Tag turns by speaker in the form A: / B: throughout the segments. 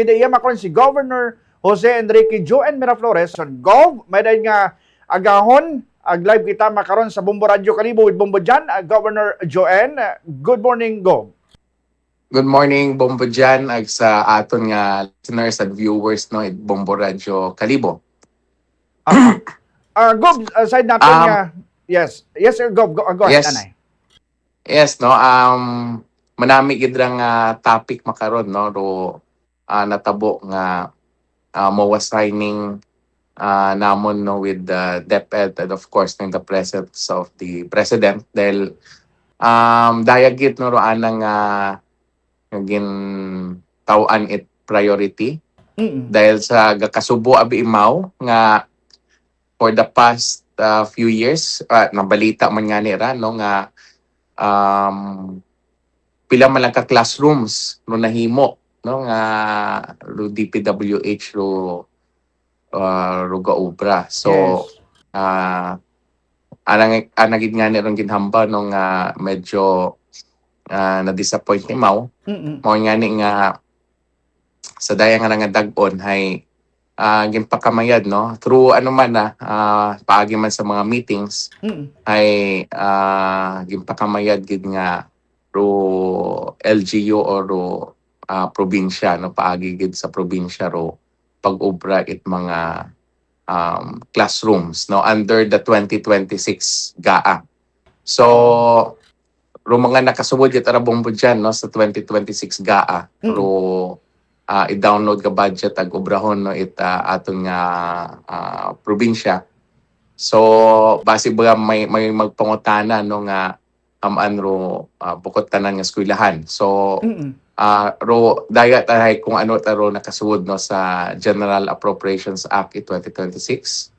A: Ideyama ko si Governor Jose Enrique Joen Miraflores son Gov, may dahil nga agahon, live kita makaron sa Bombo Radio Kalibo with Bombo Jan, Governor Joen. Good morning, Gov.
B: Good morning, Bombo Jan, ag sa aton nga listeners and viewers no, Bombo Radio Kalibo.
A: Gov, side natin nga, yes, sir, Gov, go ahead,
B: yes.
A: anay.
B: Yes, no, manami gidrang topic makaron no, ro natabo nga mawas-signing namon no with the DepEd and of course in the presence of the President dahil dayagit no ro anang naging tawan it priority dahil sa gakasubo abi imaw nga for the past few years nabalita man nga nira no nga pila man lang ka classrooms no nahimo no nga ro DPWH ro gaubra. So
A: Yes.
B: anagid nga nirong ginhamba no nga medyo na-disappoint ni Mau. Mao nga ni nga sa daya nga dag-on hay ginpakamayad no through ano man paagi man sa mga meetings ay ginpakamayad gid nga ro LGU o ro probinsya no paagi gid sa probinsya ro pag-ubra it mga classrooms no under the 2026 GAA. So ro mga nakasubod it arabong budyan no sa 2026 GAA ro i-download ka budget ag obrahon no it aton nga probinsya. So base ba may magpangutana no nga ro bukod tanan nga eskwelahan. So ro daya tahay kung ano taro nakasuod no sa General Appropriations Act 2026.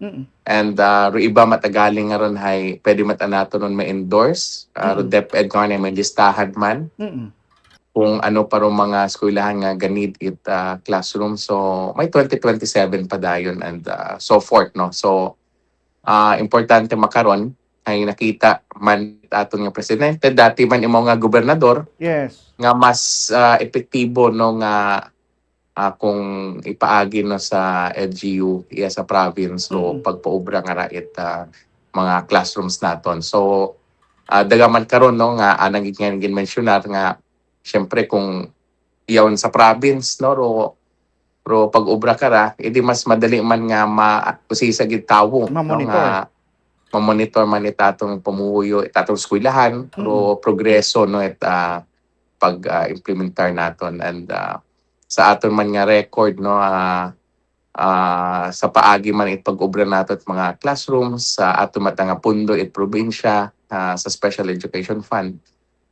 B: And ro iba matagaling nga ron hay pwede matanato nun ma-endorse ro DepEd ko na may listahan man kung ano pa ro mga eskwelahan nga ganid it classroom. So may 2027 pa dayon and so forth no. So importante makaron ay nakita man aton nga presidente dati man imo nga gobernador.
A: Yes.
B: Nga mas epektibo no nga kung ipaagi no sa LGU sa province so pagpaubra nga rait mga classrooms naton. So dagaman karon no nga anang gin-mentionar nga syempre kung iyaw sa province no ro pag-ubra kara edi mas madali man nga mausisa gid tawo no nga mamonitor man itatong pamuyo itatong eskwelahan ro progreso no it pag-implementar naton and sa aton man nga record no sa paagi man it pag-ubra nato at mga classrooms sa aton matanga pundo it probinsya sa Special Education Fund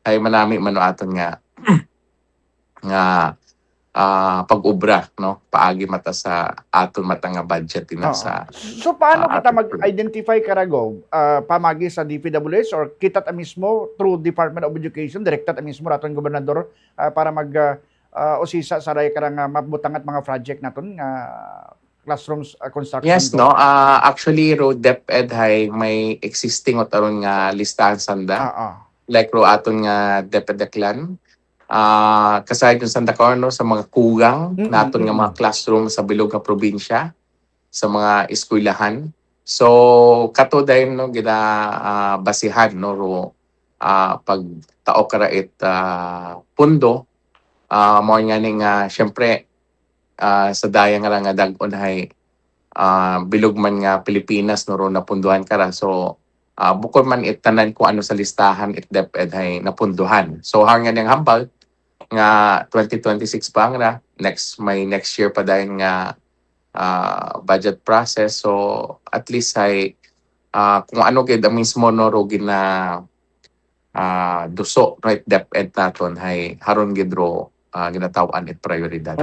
B: ay manami man no aton nga pag-ubra no paagi mata sa aton matanga budget din sa.
A: So paano kita mag-identify karagov pamagi sa DPWH or kita ta mismo through Department of Education direkta ta mismo raton gobernador para mag usisa sa ray karang mabutangat mga project naton nga classrooms construction.
B: Yes no actually ro DepEd hay may existing otaron nga listahan sanda like ro aton nga DepEd Aklan kasayad yung Santa Carno sa mga kugang naton nga mga classroom sa bilog nga probinsya sa mga eskwelahan. So kato dayon no gina basihan no ro pag tao karait pundo mo nga ning syempre sa daya nga dag-on hay bilog man nga Pilipinas no ro napunduhan kara. So bukod man itanan kung ano sa listahan it DepEd hay napunduhan. So hanggang yang hambal nga 2026 pa nga next year pa dayon nga budget process. So at least ay kung ano gid mismo no ro gina duso right DepEd naton hay haron gid ro ginatawan it prioridad.